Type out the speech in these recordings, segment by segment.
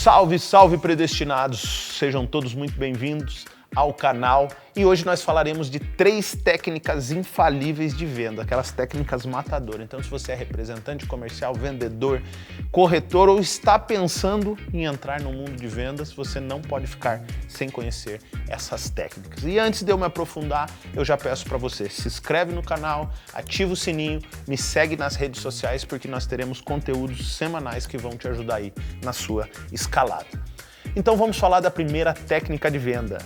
Salve, salve predestinados! Sejam todos muito bem-vindos ao canal e hoje nós falaremos de 3 técnicas infalíveis de venda, aquelas técnicas matadoras. Então, se você é representante comercial, vendedor, corretor ou está pensando em entrar no mundo de vendas, você não pode ficar sem conhecer essas técnicas. E antes de eu me aprofundar, eu já peço para você, se inscreve no canal, ativa o sininho, me segue nas redes sociais porque nós teremos conteúdos semanais que vão te ajudar aí na sua escalada. Então vamos falar da primeira técnica de venda.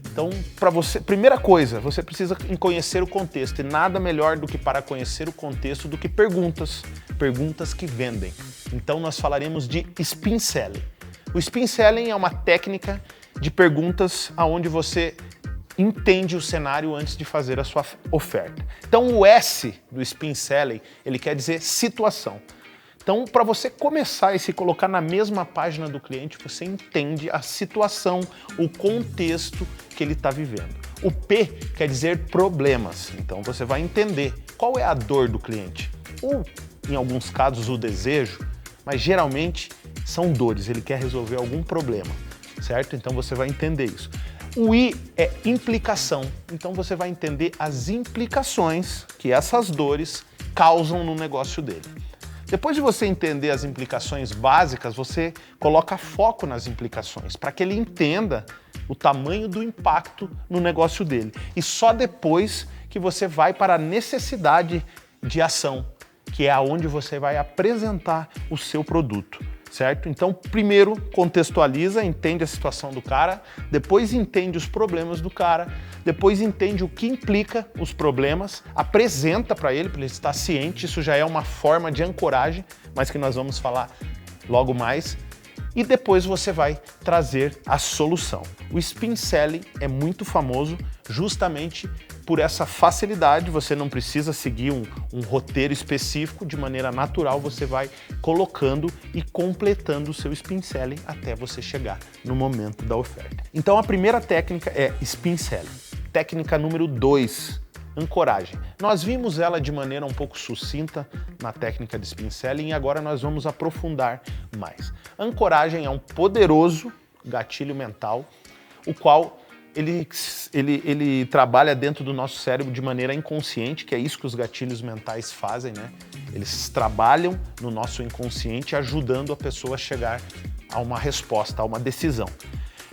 Então, para você, primeira coisa, você precisa conhecer o contexto e nada melhor do que para conhecer o contexto do que perguntas que vendem. Então, nós falaremos de spin selling. O spin selling é uma técnica de perguntas onde você entende o cenário antes de fazer a sua oferta. Então, o S do spin selling, ele quer dizer situação. Então, para você começar e se colocar na mesma página do cliente, você entende a situação, o contexto que ele está vivendo. O P quer dizer problemas. Então, você vai entender qual é a dor do cliente. Ou, em alguns casos, o desejo, mas geralmente são dores. Ele quer resolver algum problema, certo? Então, você vai entender isso. O I é implicação. Então, você vai entender as implicações que essas dores causam no negócio dele. Depois de você entender as implicações básicas, você coloca foco nas implicações, para que ele entenda o tamanho do impacto no negócio dele. E só depois que você vai para a necessidade de ação, que é aonde você vai apresentar o seu produto, certo? Então, primeiro contextualiza, entende a situação do cara, depois entende os problemas do cara, depois entende o que implica os problemas, apresenta para ele estar ciente, isso já é uma forma de ancoragem, mas que nós vamos falar logo mais, e depois você vai trazer a solução. O spin selling é muito famoso justamente por essa facilidade, você não precisa seguir um roteiro específico, de maneira natural você vai colocando e completando o seu spin selling até você chegar no momento da oferta. Então a primeira técnica é spin selling. Técnica número 2, ancoragem. Nós vimos ela de maneira um pouco sucinta na técnica de spin selling e agora nós vamos aprofundar mais. Ancoragem é um poderoso gatilho mental, o qual ele trabalha dentro do nosso cérebro de maneira inconsciente, que é isso que os gatilhos mentais fazem, né? Eles trabalham no nosso inconsciente ajudando a pessoa a chegar a uma resposta, a uma decisão.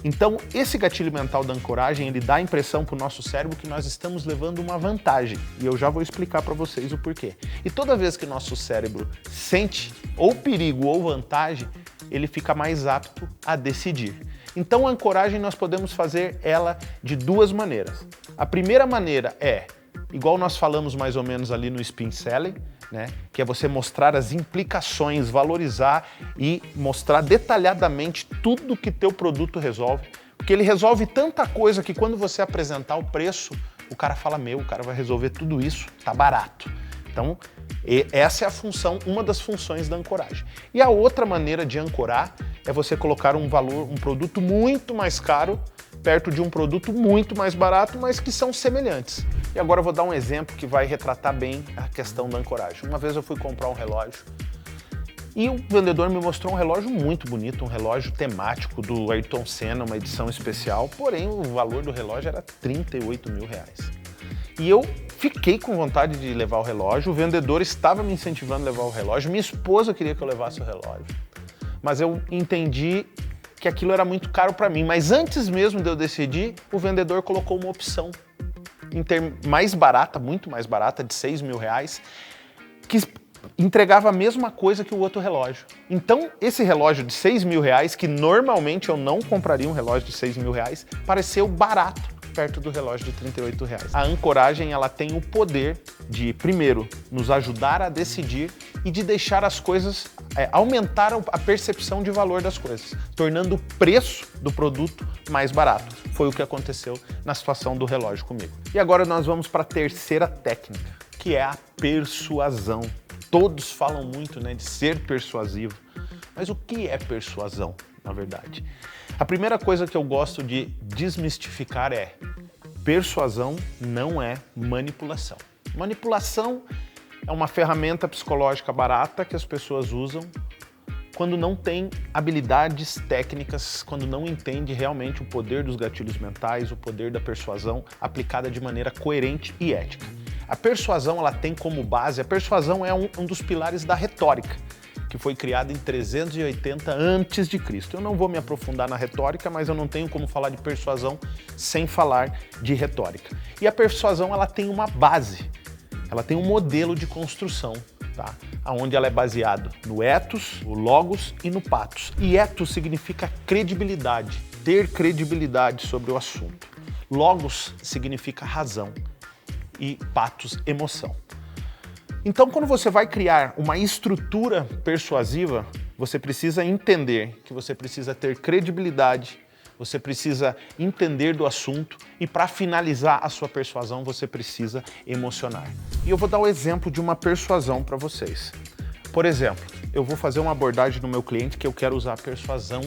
Então, esse gatilho mental da ancoragem, ele dá a impressão para o nosso cérebro que nós estamos levando uma vantagem. E eu já vou explicar para vocês o porquê. E toda vez que nosso cérebro sente ou perigo ou vantagem, ele fica mais apto a decidir. Então, a ancoragem nós podemos fazer ela de 2 maneiras. A primeira maneira é, igual nós falamos mais ou menos ali no spin selling, né? Que é você mostrar as implicações, valorizar e mostrar detalhadamente tudo que teu produto resolve, porque ele resolve tanta coisa que quando você apresentar o preço, o cara fala, o cara vai resolver tudo isso, tá barato. Então, essa é a função, uma das funções da ancoragem. E a outra maneira de ancorar é você colocar um produto muito mais caro perto de um produto muito mais barato, mas que são semelhantes. E agora eu vou dar um exemplo que vai retratar bem a questão da ancoragem. Uma vez eu fui comprar um relógio e o vendedor me mostrou um relógio muito bonito, um relógio temático do Ayrton Senna, uma edição especial, porém o valor do relógio era 38 mil reais. E eu fiquei com vontade de levar o relógio, o vendedor estava me incentivando a levar o relógio, minha esposa queria que eu levasse o relógio, mas eu entendi que aquilo era muito caro para mim, mas antes mesmo de eu decidir, o vendedor colocou uma opção mais barata, muito mais barata, de 6 mil reais, que entregava a mesma coisa que o outro relógio. Então, esse relógio de 6 mil reais, que normalmente eu não compraria um relógio de 6 mil reais, pareceu barato perto do relógio de 38 reais. A ancoragem, ela tem o poder de, primeiro, nos ajudar a decidir e de deixar as coisas, aumentar a percepção de valor das coisas, tornando o preço do produto mais barato. Foi o que aconteceu na situação do relógio comigo. E agora nós vamos para a terceira técnica, que é a persuasão. Todos falam muito, né, de ser persuasivo, mas o que é persuasão, na verdade? A primeira coisa que eu gosto de desmistificar é: persuasão não é manipulação. Manipulação é uma ferramenta psicológica barata que as pessoas usam quando não tem habilidades técnicas, quando não entende realmente o poder dos gatilhos mentais, o poder da persuasão aplicada de maneira coerente e ética. A persuasão, ela tem como base, a persuasão é um dos pilares da retórica, que foi criada em 380 a.C. Eu não vou me aprofundar na retórica, mas eu não tenho como falar de persuasão sem falar de retórica. E a persuasão, ela tem uma base, ela tem um modelo de construção, tá? Onde ela é baseada no ethos, no logos e no pathos. E ethos significa credibilidade, ter credibilidade sobre o assunto. Logos significa razão e pathos, emoção. Então, quando você vai criar uma estrutura persuasiva, você precisa entender que você precisa ter credibilidade, você precisa entender do assunto e, para finalizar a sua persuasão, você precisa emocionar. E eu vou dar o exemplo de uma persuasão para vocês. Por exemplo, eu vou fazer uma abordagem no meu cliente que eu quero usar a persuasão,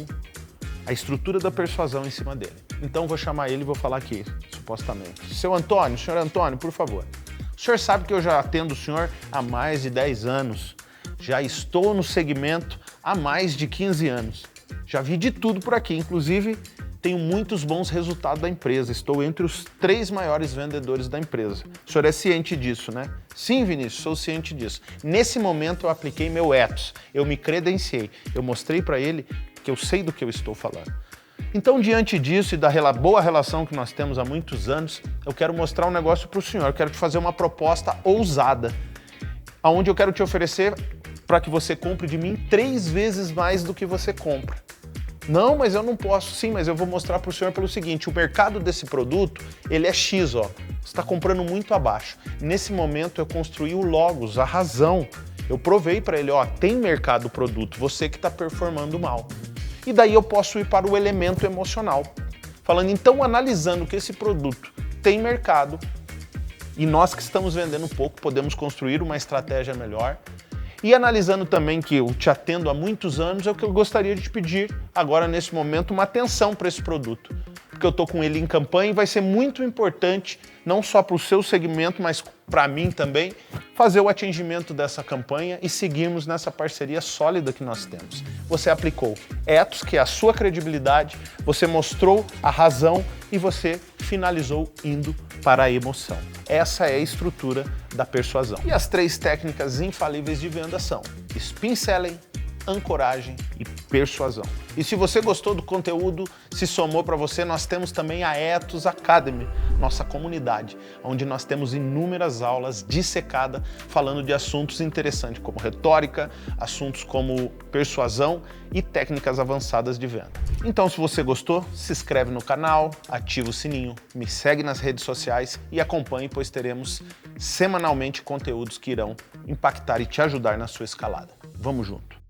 a estrutura da persuasão em cima dele. Então, eu vou chamar ele e vou falar aqui, supostamente. Senhor Antônio, por favor. O senhor sabe que eu já atendo o senhor há mais de 10 anos. Já estou no segmento há mais de 15 anos. Já vi de tudo por aqui, inclusive tenho muitos bons resultados da empresa. Estou entre os 3 maiores vendedores da empresa. O senhor é ciente disso, né? Sim, Vinícius, sou ciente disso. Nesse momento eu apliquei meu ethos, eu me credenciei, eu mostrei para ele que eu sei do que eu estou falando. Então, diante disso e da boa relação que nós temos há muitos anos, eu quero mostrar um negócio para o senhor, eu quero te fazer uma proposta ousada, onde eu quero te oferecer para que você compre de mim 3 vezes mais do que você compra. Não, mas eu não posso. Sim, mas eu vou mostrar para o senhor pelo seguinte, o mercado desse produto, ele é X, ó. Você está comprando muito abaixo. Nesse momento eu construí o logos, a razão. Eu provei para ele, ó, tem mercado produto, você que está performando mal. E daí eu posso ir para o elemento emocional. Falando, então, analisando que esse produto tem mercado e nós que estamos vendendo pouco podemos construir uma estratégia melhor. E analisando também que eu te atendo há muitos anos, é o que eu gostaria de te pedir agora, nesse momento, uma atenção para esse produto. Porque eu estou com ele em campanha e vai ser muito importante, não só para o seu segmento, mas para mim também, fazer o atingimento dessa campanha e seguirmos nessa parceria sólida que nós temos. Você aplicou ethos, que é a sua credibilidade, você mostrou a razão e você finalizou indo para a emoção. Essa é a estrutura da persuasão. E as 3 técnicas infalíveis de venda são spin selling, ancoragem e persuasão. E se você gostou do conteúdo, se somou para você, nós temos também a Ethos Academy, nossa comunidade, onde nós temos inúmeras aulas dissecadas falando de assuntos interessantes como retórica, assuntos como persuasão e técnicas avançadas de venda. Então, se você gostou, se inscreve no canal, ativa o sininho, me segue nas redes sociais e acompanhe, pois teremos semanalmente conteúdos que irão impactar e te ajudar na sua escalada. Vamos junto!